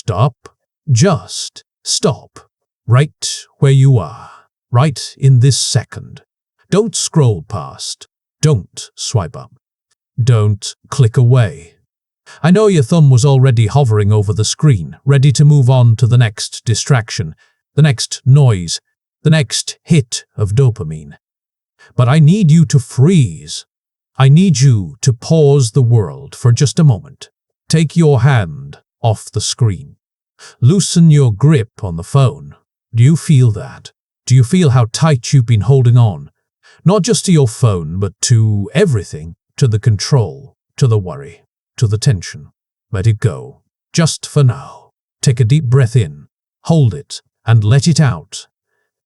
stop. Just stop. Right where you are. Right in this second. Don't scroll past. Don't swipe up. Don't click away. I know your thumb was already hovering over the screen, ready to move on to the next distraction, the next noise, the next hit of dopamine. But I need you to freeze. I need you to pause the world for just a moment. Take your hand off the screen. Loosen your grip on the phone. Do you feel that? Do you feel how tight you've been holding on? Not just to your phone, but to everything, to the control, to the worry, to the tension. Let it go, just for now. Take a deep breath in, hold it, and let it out.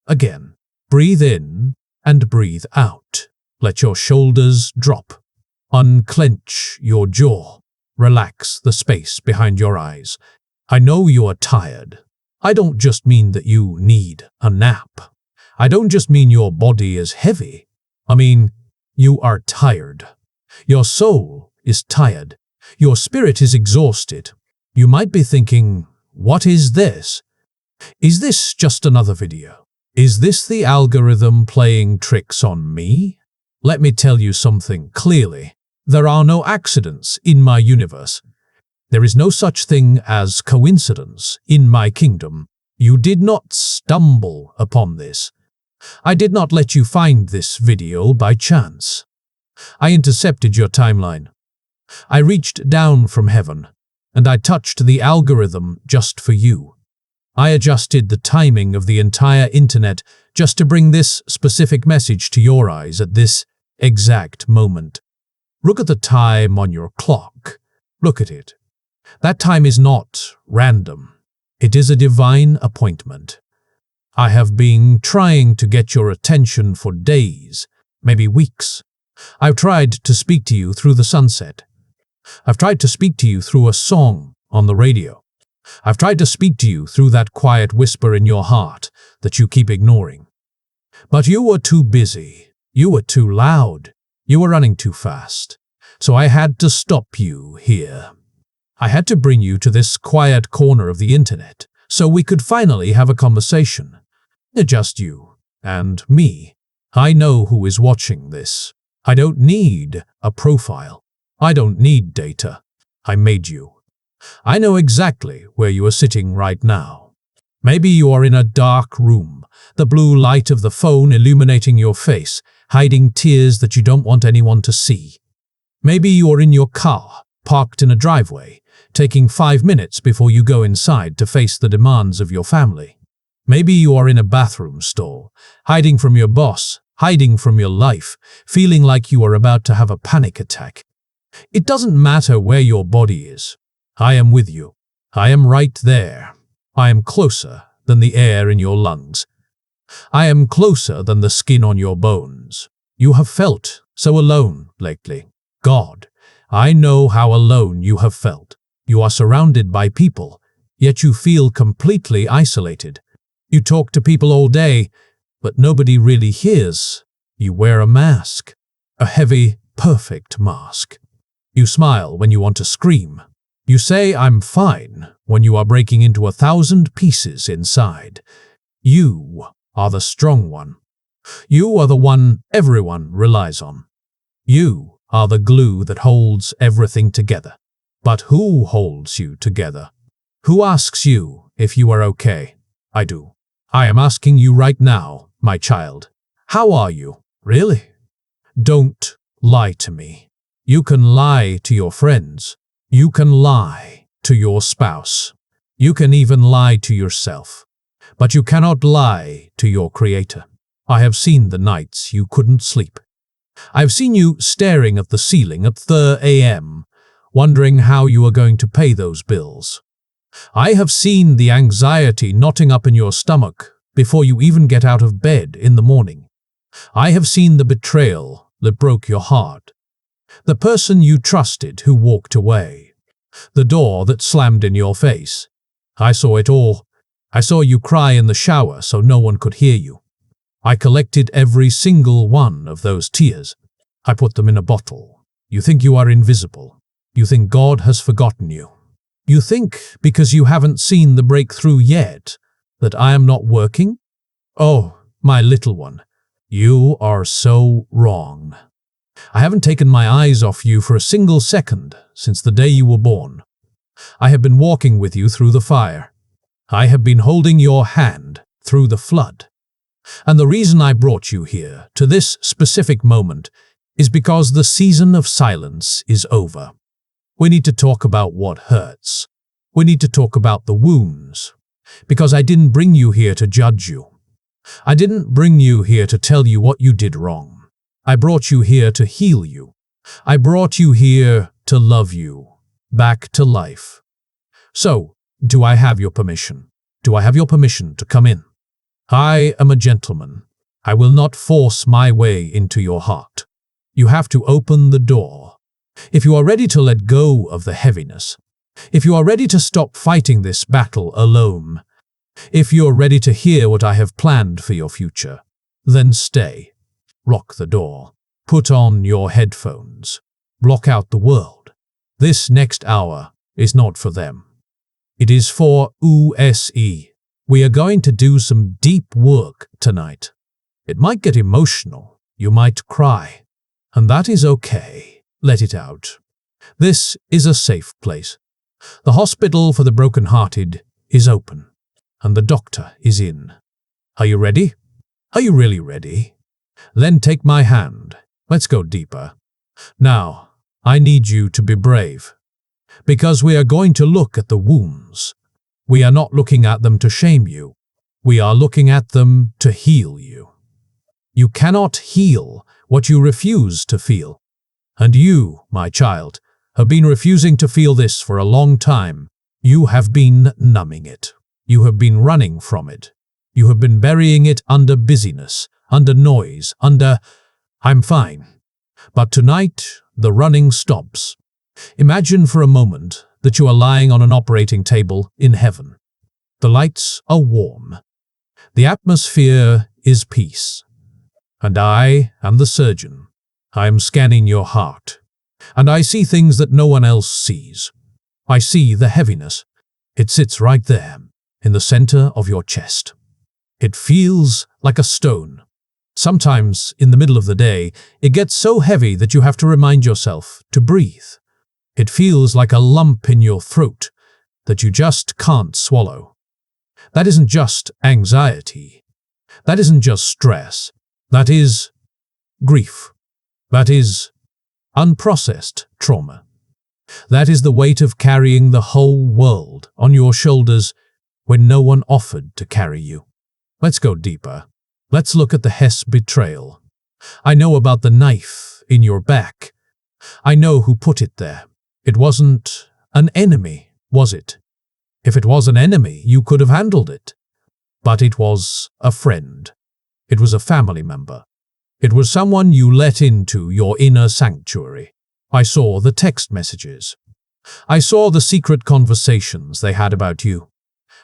Again, breathe in and breathe out. Let your shoulders drop. Unclench your jaw. Relax the space behind your eyes. I know you are tired. I don't just mean that you need a nap. I don't just mean your body is heavy. I mean, you are tired. Your soul is tired. Your spirit is exhausted. You might be thinking, what is this? Is this just another video? Is this the algorithm playing tricks on me? Let me tell you something clearly. There are no accidents in my universe. There is no such thing as coincidence in my kingdom. You did not stumble upon this. I did not let you find this video by chance. I intercepted your timeline. I reached down from heaven, and I touched the algorithm just for you. I adjusted the timing of the entire internet just to bring this specific message to your eyes at this exact moment. Look at the time on your clock. Look at it. That time is not random. It is a divine appointment. I have been trying to get your attention for days, maybe weeks. I've tried to speak to you through the sunset. I've tried to speak to you through a song on the radio. I've tried to speak to you through that quiet whisper in your heart that you keep ignoring. But you were too busy. You were too loud. You were running too fast. So I had to stop you here. I had to bring you to this quiet corner of the internet so we could finally have a conversation. Just you and me. I know who is watching this. I don't need a profile. I don't need data. I made you. I know exactly where you are sitting right now. Maybe you are in a dark room, the blue light of the phone illuminating your face, hiding tears that you don't want anyone to see. Maybe you are in your car, parked in a driveway, taking 5 minutes before you go inside to face the demands of your family. Maybe you are in a bathroom stall, hiding from your boss, hiding from your life, feeling like you are about to have a panic attack. It doesn't matter where your body is. I am with you. I am right there. I am closer than the air in your lungs. I am closer than the skin on your bones. You have felt so alone lately. God, I know how alone you have felt. You are surrounded by people, yet you feel completely isolated. You talk to people all day, but nobody really hears. You wear a mask, a heavy, perfect mask. You smile when you want to scream. You say, I'm fine, when you are breaking into 1,000 pieces inside. You are the strong one. You are the one everyone relies on. You are the glue that holds everything together. But who holds you together? Who asks you if you are okay? I do. I am asking you right now, my child. How are you? Really? Don't lie to me. You can lie to your friends. You can lie to your spouse. You can even lie to yourself. But you cannot lie to your Creator. I have seen the nights you couldn't sleep. I've seen you staring at the ceiling at 3 a.m., wondering how you are going to pay those bills. I have seen the anxiety knotting up in your stomach before you even get out of bed in the morning. I have seen the betrayal that broke your heart. The person you trusted who walked away. The door that slammed in your face. I saw it all. I saw you cry in the shower so no one could hear you. I collected every single one of those tears. I put them in a bottle. You think you are invisible. You think God has forgotten you. You think because you haven't seen the breakthrough yet that I am not working? Oh, my little one, you are so wrong. I haven't taken my eyes off you for a single second since the day you were born. I have been walking with you through the fire. I have been holding your hand through the flood. And the reason I brought you here to this specific moment is because the season of silence is over. We need to talk about what hurts. We need to talk about the wounds. Because I didn't bring you here to judge you. I didn't bring you here to tell you what you did wrong. I brought you here to heal you. I brought you here to love you back to life. So, do I have your permission? Do I have your permission to come in? I am a gentleman. I will not force my way into your heart. You have to open the door. If you are ready to let go of the heaviness, if you are ready to stop fighting this battle alone, if you're ready to hear what I have planned for your future, then stay. Lock the door. Put on your headphones. Block out the world. This next hour is not for them. It is for US. We are going to do some deep work tonight. It might get emotional. You might cry. And that is okay. Let it out. This is a safe place. The hospital for the broken-hearted is open. And the doctor is in. Are you ready? Are you really ready? Then take my hand. Let's go deeper. Now, I need you to be brave. Because we are going to look at the wounds. We are not looking at them to shame you. We are looking at them to heal you. You cannot heal what you refuse to feel. And you, my child, have been refusing to feel this for a long time. You have been numbing it. You have been running from it. You have been burying it under busyness, under noise, under, "I'm fine." But tonight, the running stops. Imagine for a moment that you are lying on an operating table in heaven. The lights are warm. The atmosphere is peace. And I am the surgeon. I am scanning your heart. And I see things that no one else sees. I see the heaviness. It sits right there, in the center of your chest. It feels like a stone. Sometimes, in the middle of the day, it gets so heavy that you have to remind yourself to breathe. It feels like a lump in your throat that you just can't swallow. That isn't just anxiety. That isn't just stress. That is grief. That is unprocessed trauma. That is the weight of carrying the whole world on your shoulders when no one offered to carry you. Let's go deeper. Let's look at the Hess betrayal. I know about the knife in your back. I know who put it there. It wasn't an enemy, was it? If it was an enemy, you could have handled it. But it was a friend. It was a family member. It was someone you let into your inner sanctuary. I saw the text messages. I saw the secret conversations they had about you.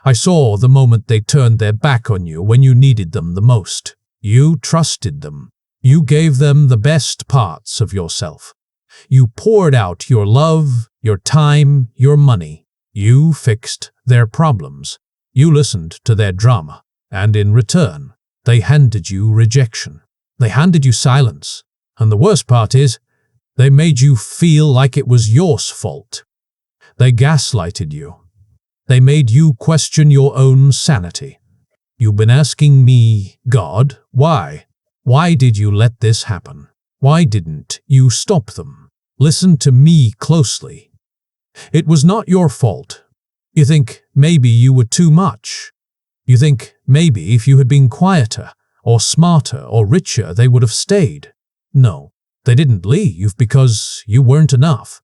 I saw the moment they turned their back on you when you needed them the most. You trusted them. You gave them the best parts of yourself. You poured out your love, your time, your money. You fixed their problems. You listened to their drama. And in return, they handed you rejection. They handed you silence. And the worst part is, they made you feel like it was your fault. They gaslighted you. They made you question your own sanity. You've been asking me, God, why? Why did you let this happen? Why didn't you stop them? Listen to me closely. It was not your fault. You think maybe you were too much. You think maybe if you had been quieter, or smarter, or richer, they would have stayed. No, they didn't leave because you weren't enough.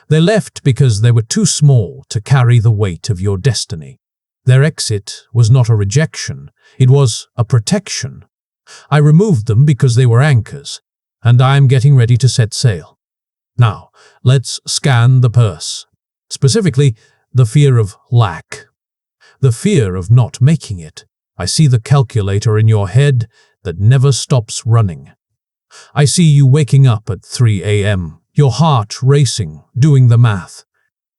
They left because they were too small to carry the weight of your destiny. Their exit was not a rejection, it was a protection. I removed them because they were anchors, and I am getting ready to set sail. Now, let's scan the purse. Specifically, the fear of lack. The fear of not making it. I see the calculator in your head that never stops running. I see you waking up at 3 a.m., your heart racing, doing the math.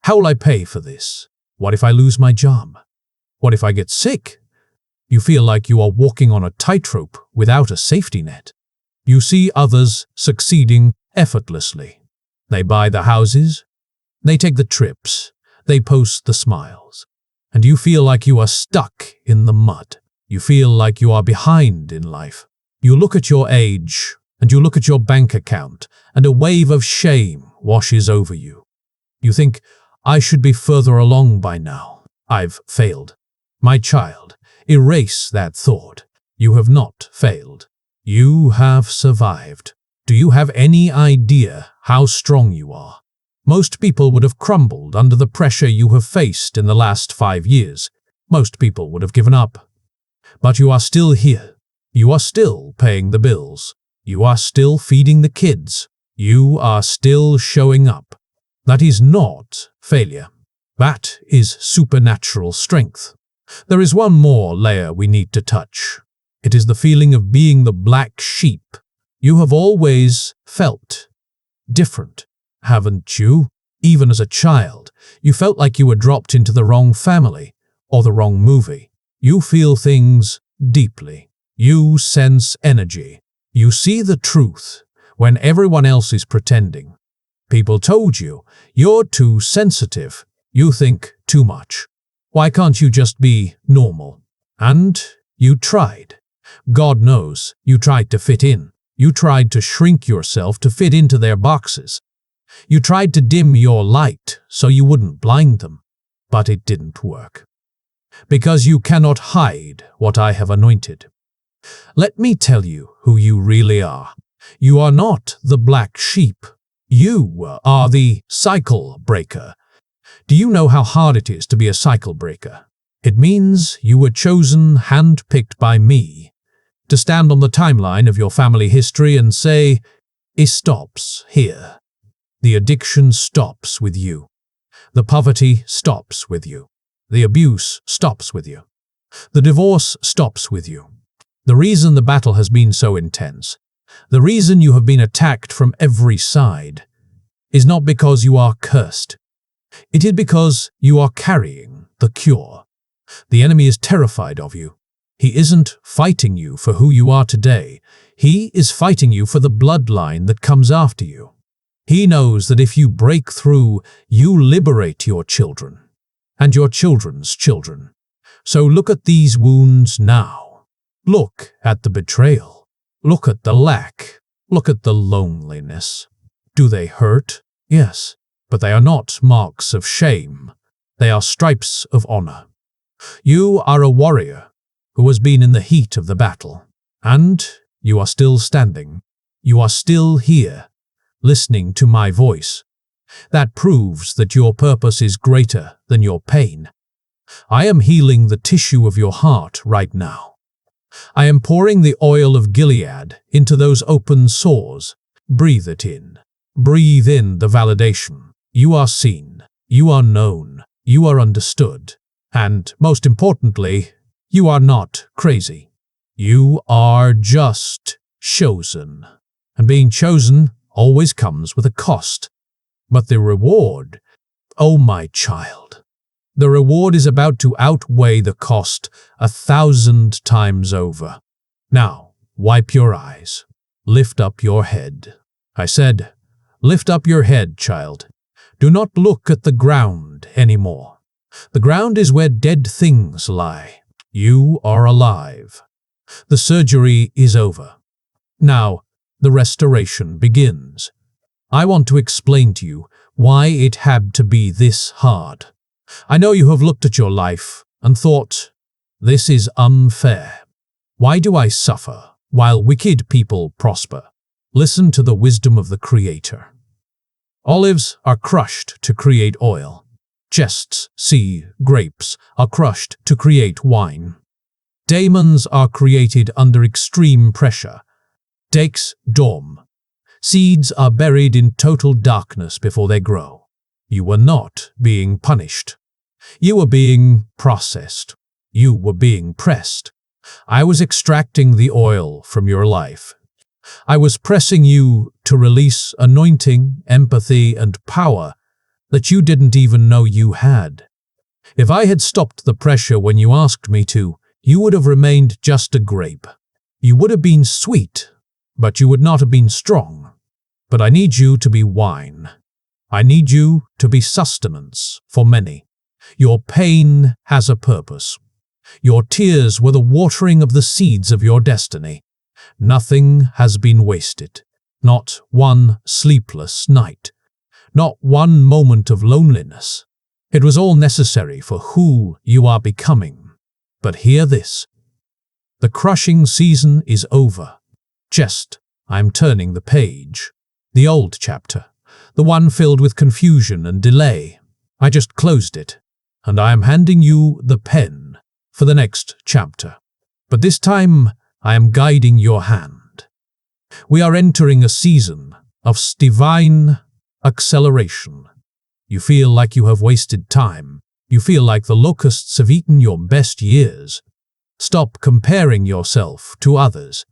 How will I pay for this? What if I lose my job? What if I get sick? You feel like you are walking on a tightrope without a safety net. You see others succeeding effortlessly. They buy the houses, they take the trips, they post the smiles. And you feel like you are stuck in the mud. You feel like you are behind in life. You look at your age, and you look at your bank account, and a wave of shame washes over you. You think, I should be further along by now. I've failed. My child, erase that thought. You have not failed. You have survived. Do you have any idea how strong you are? Most people would have crumbled under the pressure you have faced in the last 5 years. Most people would have given up. But you are still here. You are still paying the bills. You are still feeding the kids. You are still showing up. That is not failure. That is supernatural strength. There is one more layer we need to touch. It is the feeling of being the black sheep. You have always felt different, haven't you? Even as a child, you felt like you were dropped into the wrong family or the wrong movie. You feel things deeply. You sense energy. You see the truth when everyone else is pretending. People told you, you're too sensitive. You think too much. Why can't you just be normal? And you tried. God knows you tried to fit in. You tried to shrink yourself to fit into their boxes. You tried to dim your light so you wouldn't blind them. But it didn't work. Because you cannot hide what I have anointed. Let me tell you who you really are. You are not the black sheep. You are the cycle breaker. Do you know how hard it is to be a cycle breaker? It means you were chosen, handpicked by me, to stand on the timeline of your family history and say, it stops here. The addiction stops with you. The poverty stops with you. The abuse stops with you. The divorce stops with you. The reason the battle has been so intense, the reason you have been attacked from every side, is not because you are cursed. It is because you are carrying the cure. The enemy is terrified of you. He isn't fighting you for who you are today. He is fighting you for the bloodline that comes after you. He knows that if you break through, you liberate your children and your children's children. So look at these wounds now. Look at the betrayal. Look at the lack. Look at the loneliness. Do they hurt? Yes, but they are not marks of shame. They are stripes of honor. You are a warrior who has been in the heat of the battle, and you are still standing. You are still here, listening to my voice. That proves that your purpose is greater than your pain. I am healing the tissue of your heart right now. I am pouring the oil of Gilead into those open sores. Breathe it in. Breathe in the validation. You are seen. You are known. You are understood. And, most importantly, you are not crazy. You are just chosen. And being chosen always comes with a cost. But the reward, oh my child, the reward is about to outweigh the cost 1,000 times over. Now, wipe your eyes. Lift up your head. I said, lift up your head, child. Do not look at the ground anymore. The ground is where dead things lie. You are alive. The surgery is over. Now, the restoration begins. I want to explain to you why it had to be this hard. I know you have looked at your life and thought, this is unfair. Why do I suffer while wicked people prosper? Listen to the wisdom of the Creator. Olives are crushed to create oil. Chests, grapes are crushed to create wine. Diamonds are created under extreme pressure. Dakes dorm. Seeds are buried in total darkness before they grow. You were not being punished. You were being processed. You were being pressed. I was extracting the oil from your life. I was pressing you to release anointing, empathy, and power that you didn't even know you had. If I had stopped the pressure when you asked me to, you would have remained just a grape. You would have been sweet, but you would not have been strong. But I need you to be wine. I need you to be sustenance for many. Your pain has a purpose. Your tears were the watering of the seeds of your destiny. Nothing has been wasted. Not one sleepless night. Not one moment of loneliness. It was all necessary for who you are becoming. But hear this. The crushing season is over. I'm turning the page. The old chapter. The one filled with confusion and delay. I just closed it. And I am handing you the pen for the next chapter. But this time, I am guiding your hand. We are entering a season of divine acceleration. You feel like you have wasted time. You feel like the locusts have eaten your best years. Stop comparing yourself to others.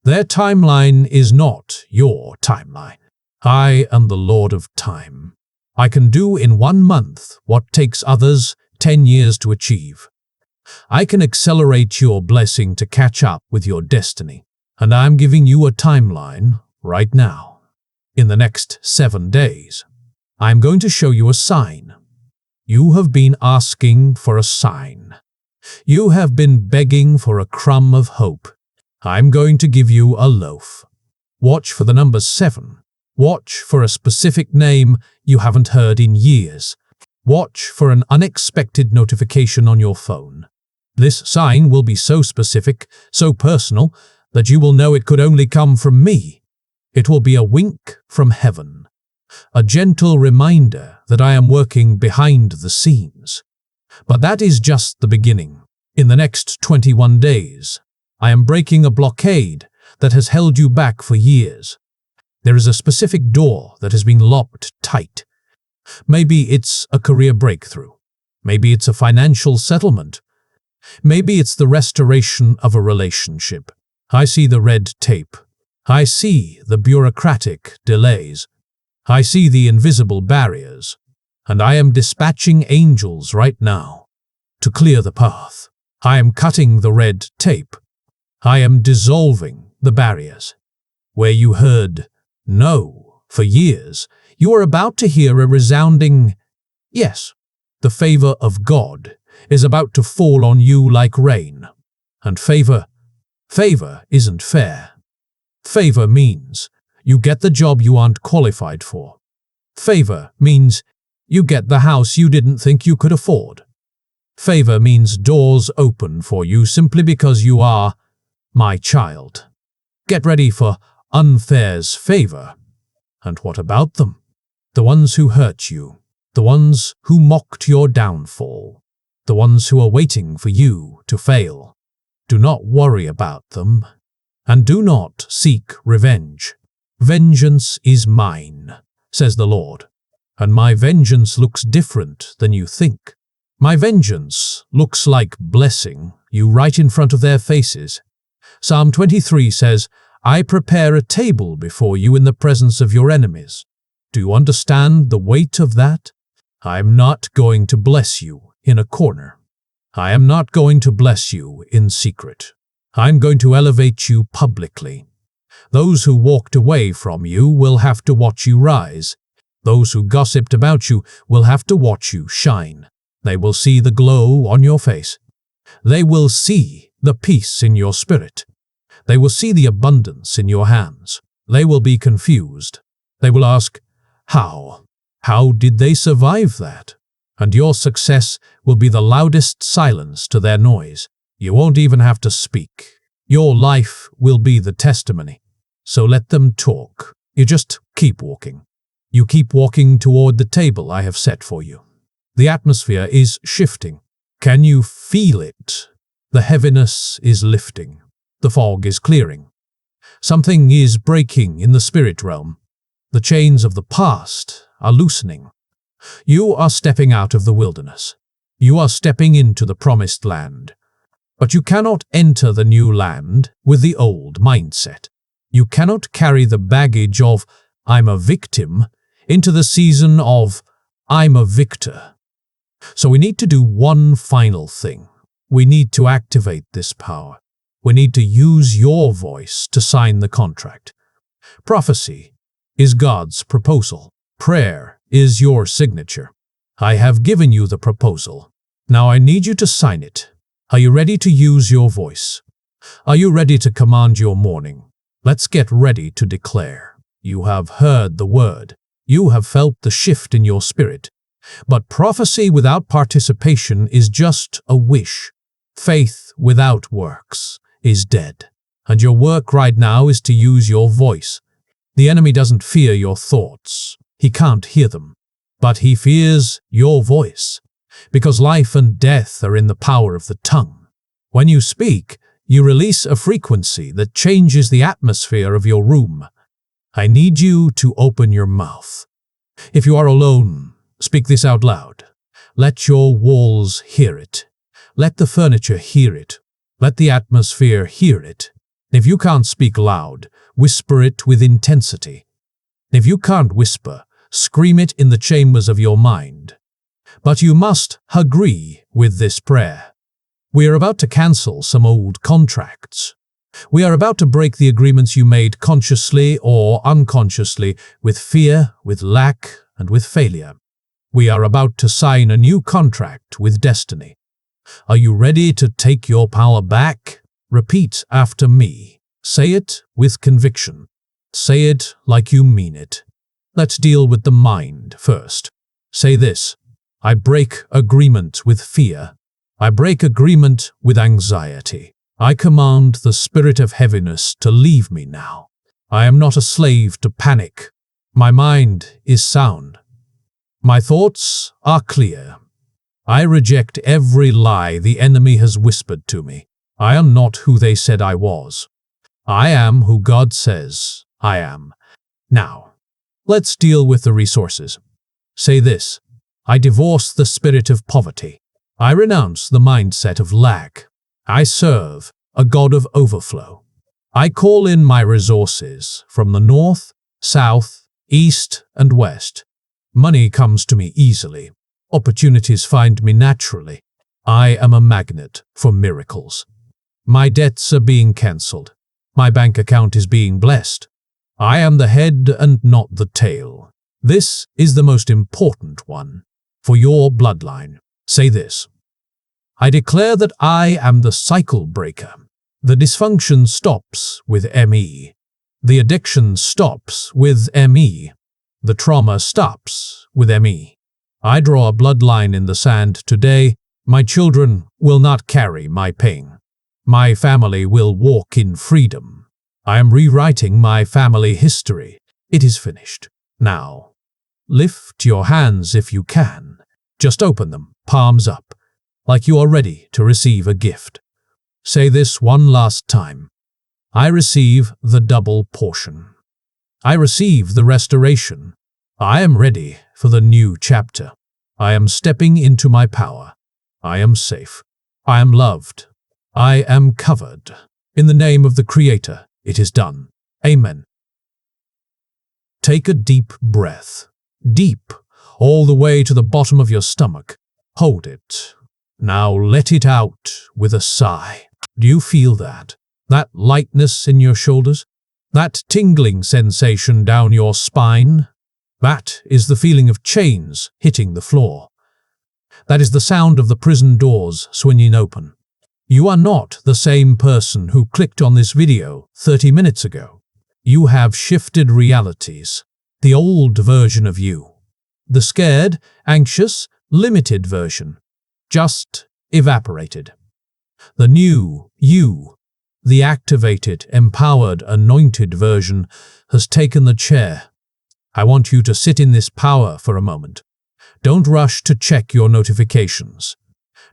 Their timeline is not your timeline. I am the Lord of time. I can do in 1 month what takes others 10 years to achieve. I can accelerate your blessing to catch up with your destiny. And I'm giving you a timeline right now. In the next 7 days, I'm going to show you a sign. You have been asking for a sign. You have been begging for a crumb of hope. I'm going to give you a loaf. Watch for the number 7. Watch for a specific name you haven't heard in years. Watch for an unexpected notification on your phone. This sign will be so specific, so personal, that you will know it could only come from me. It will be a wink from heaven. A gentle reminder that I am working behind the scenes. But that is just the beginning. In the next 21 days, I am breaking a blockade that has held you back for years. There is a specific door that has been locked tight. Maybe it's a career breakthrough. Maybe it's a financial settlement. Maybe it's the restoration of a relationship. I see the red tape. I see the bureaucratic delays. I see the invisible barriers. And I am dispatching angels right now to clear the path. I am cutting the red tape. I am dissolving the barriers. Where you heard no for years, you are about to hear a resounding yes. The favor of God is about to fall on you like rain. And favor isn't fair. Favor means you get the job you aren't qualified for. Favor means you get the house you didn't think you could afford. Favor means doors open for you simply because you are my child. Get ready for unfair's favor. And what about them? The ones who hurt you, the ones who mocked your downfall, the ones who are waiting for you to fail. Do not worry about them, and do not seek revenge. Vengeance is mine, says the Lord, and my vengeance looks different than you think. My vengeance looks like blessing you right in front of their faces. Psalm 23 says, I prepare a table before you in the presence of your enemies. Do you understand the weight of that? I am not going to bless you in a corner. I am not going to bless you in secret. I'm going to elevate you publicly. Those who walked away from you will have to watch you rise. Those who gossiped about you will have to watch you shine. They will see the glow on your face. They will see the peace in your spirit. They will see the abundance in your hands. They will be confused. They will ask, how? How did they survive that? And your success will be the loudest silence to their noise. You won't even have to speak. Your life will be the testimony. So let them talk. You just keep walking. You keep walking toward the table I have set for you. The atmosphere is shifting. Can you feel it? The heaviness is lifting. The fog is clearing. Something is breaking in the spirit realm. The chains of the past are loosening. You are stepping out of the wilderness. You are stepping into the promised land. But you cannot enter the new land with the old mindset. You cannot carry the baggage of, I'm a victim, into the season of, I'm a victor. So we need to do one final thing. We need to activate this power. We need to use your voice to sign the contract. Prophecy is God's proposal. Prayer is your signature. I have given you the proposal. Now I need you to sign it. Are you ready to use your voice? Are you ready to command your morning? Let's get ready to declare. You have heard the word. You have felt the shift in your spirit. But prophecy without participation is just a wish. Faith without works is dead. And your work right now is to use your voice. The enemy doesn't fear your thoughts. He can't hear them. But he fears your voice. Because life and death are in the power of the tongue. When you speak, you release a frequency that changes the atmosphere of your room. I need you to open your mouth. If you are alone, speak this out loud. Let your walls hear it. Let the furniture hear it. Let the atmosphere hear it. If you can't speak loud, whisper it with intensity. If you can't whisper, scream it in the chambers of your mind. But you must agree with this prayer. We are about to cancel some old contracts. We are about to break the agreements you made consciously or unconsciously with fear, with lack, and with failure. We are about to sign a new contract with destiny. Are you ready to take your power back? Repeat after me. Say it with conviction. Say it like you mean it. Let's deal with the mind first. Say this. I break agreement with fear. I break agreement with anxiety. I command the spirit of heaviness to leave me now. I am not a slave to panic. My mind is sound. My thoughts are clear. I reject every lie the enemy has whispered to me. I am not who they said I was. I am who God says I am. Now, let's deal with the resources. Say this. I divorce the spirit of poverty. I renounce the mindset of lack. I serve a God of overflow. I call in my resources from the north, south, east, and west. Money comes to me easily. Opportunities find me naturally. I am a magnet for miracles. My debts are being cancelled. My bank account is being blessed. I am the head and not the tail. This is the most important one. For your bloodline, say this. I declare that I am the cycle breaker. The dysfunction stops with ME. The addiction stops with ME. The trauma stops with ME. I draw a bloodline in the sand today. My children will not carry my pain. My family will walk in freedom. I am rewriting my family history. It is finished. Now, lift your hands if you can. Just open them, palms up, like you are ready to receive a gift. Say this one last time. I receive the double portion. I receive the restoration. I am ready for the new chapter. I am stepping into my power. I am safe. I am loved. I am covered. In the name of the Creator, it is done. Amen. Take a deep breath. Deep. All the way to the bottom of your stomach. Hold it. Now let it out with a sigh. Do you feel that? That lightness in your shoulders? That tingling sensation down your spine? That is the feeling of chains hitting the floor. That is the sound of the prison doors swinging open. You are not the same person who clicked on this video 30 minutes ago. You have shifted realities. The old version of you. The scared, anxious, limited version just evaporated. The new you, the activated, empowered, anointed version has taken the chair. I want you to sit in this power for a moment. Don't rush to check your notifications.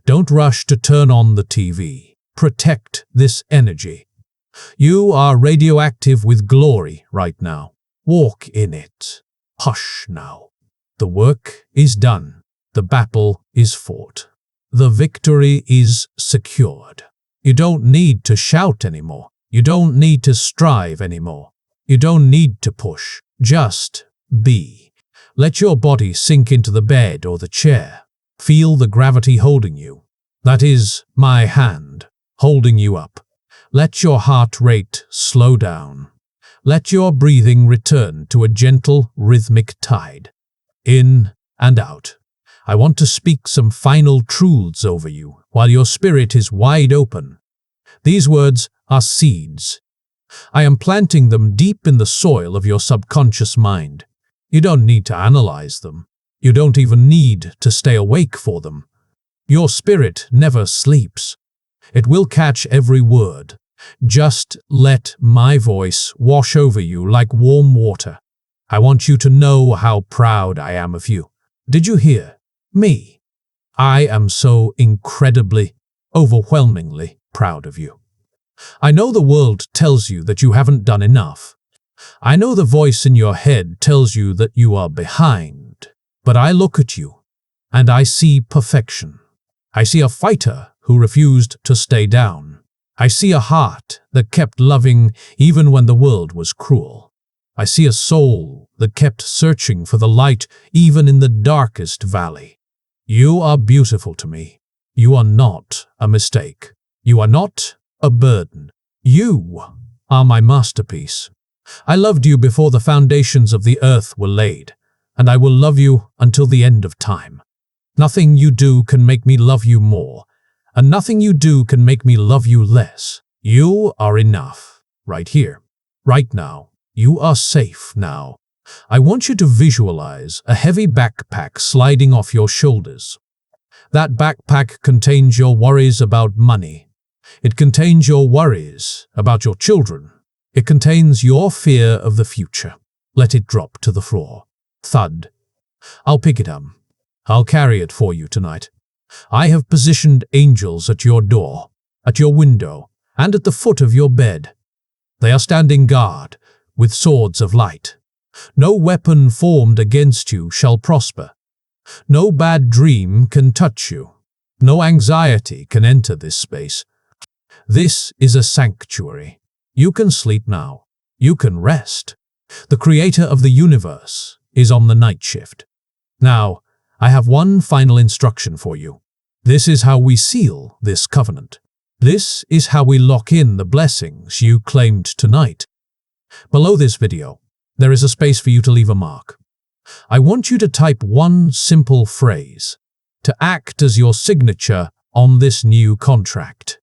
Don't rush to turn on the TV. Protect this energy. You are radioactive with glory right now. Walk in it. Hush now. The work is done. The battle is fought. The victory is secured. You don't need to shout anymore. You don't need to strive anymore. You don't need to push. Just be. Let your body sink into the bed or the chair. Feel the gravity holding you. That is my hand holding you up. Let your heart rate slow down. Let your breathing return to a gentle, rhythmic tide. In and out. I want to speak some final truths over you while your spirit is wide open. These words are seeds. I am planting them deep in the soil of your subconscious mind. You don't need to analyze them. You don't even need to stay awake for them. Your spirit never sleeps. It will catch every word. Just let my voice wash over you like warm water. I want you to know how proud I am of you. Did you hear me? I am so incredibly, overwhelmingly proud of you. I know the world tells you that you haven't done enough. I know the voice in your head tells you that you are behind. But I look at you, and I see perfection. I see a fighter who refused to stay down. I see a heart that kept loving even when the world was cruel. I see a soul that kept searching for the light even in the darkest valley. You are beautiful to me. You are not a mistake. You are not a burden. You are my masterpiece. I loved you before the foundations of the earth were laid, and I will love you until the end of time. Nothing you do can make me love you more, and nothing you do can make me love you less. You are enough, right here, right now. You are safe now. I want you to visualize a heavy backpack sliding off your shoulders. That backpack contains your worries about money. It contains your worries about your children. It contains your fear of the future. Let it drop to the floor. Thud. I'll pick it up. I'll carry it for you tonight. I have positioned angels at your door, at your window, and at the foot of your bed. They are standing guard with swords of light. No weapon formed against you shall prosper. No bad dream can touch you. No anxiety can enter this space. This is a sanctuary. You can sleep now. You can rest. The creator of the universe is on the night shift. Now, I have one final instruction for you. This is how we seal this covenant. This is how we lock in the blessings you claimed tonight. Below this video, there is a space for you to leave a mark. I want you to type one simple phrase to act as your signature on this new contract.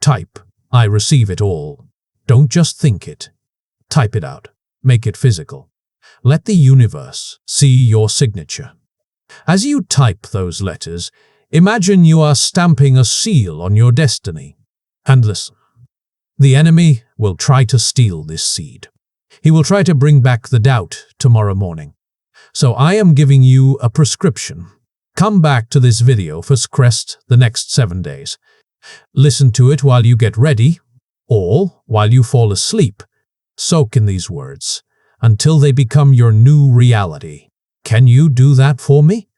Type, I receive it all. Don't just think it. Type it out. Make it physical. Let the universe see your signature. As you type those letters, imagine you are stamping a seal on your destiny. And listen, the enemy will try to steal this seed. He will try to bring back the doubt tomorrow morning. So I am giving you a prescription. Come back to this video for Crest the next 7 days. Listen to it while you get ready, or while you fall asleep. Soak in these words until they become your new reality. Can you do that for me?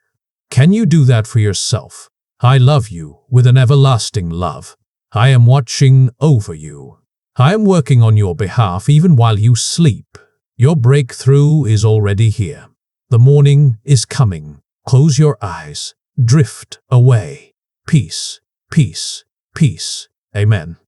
Can you do that for yourself? I love you with an everlasting love. I am watching over you. I am working on your behalf even while you sleep. Your breakthrough is already here. The morning is coming. Close your eyes. Drift away. Peace, peace, peace. Amen.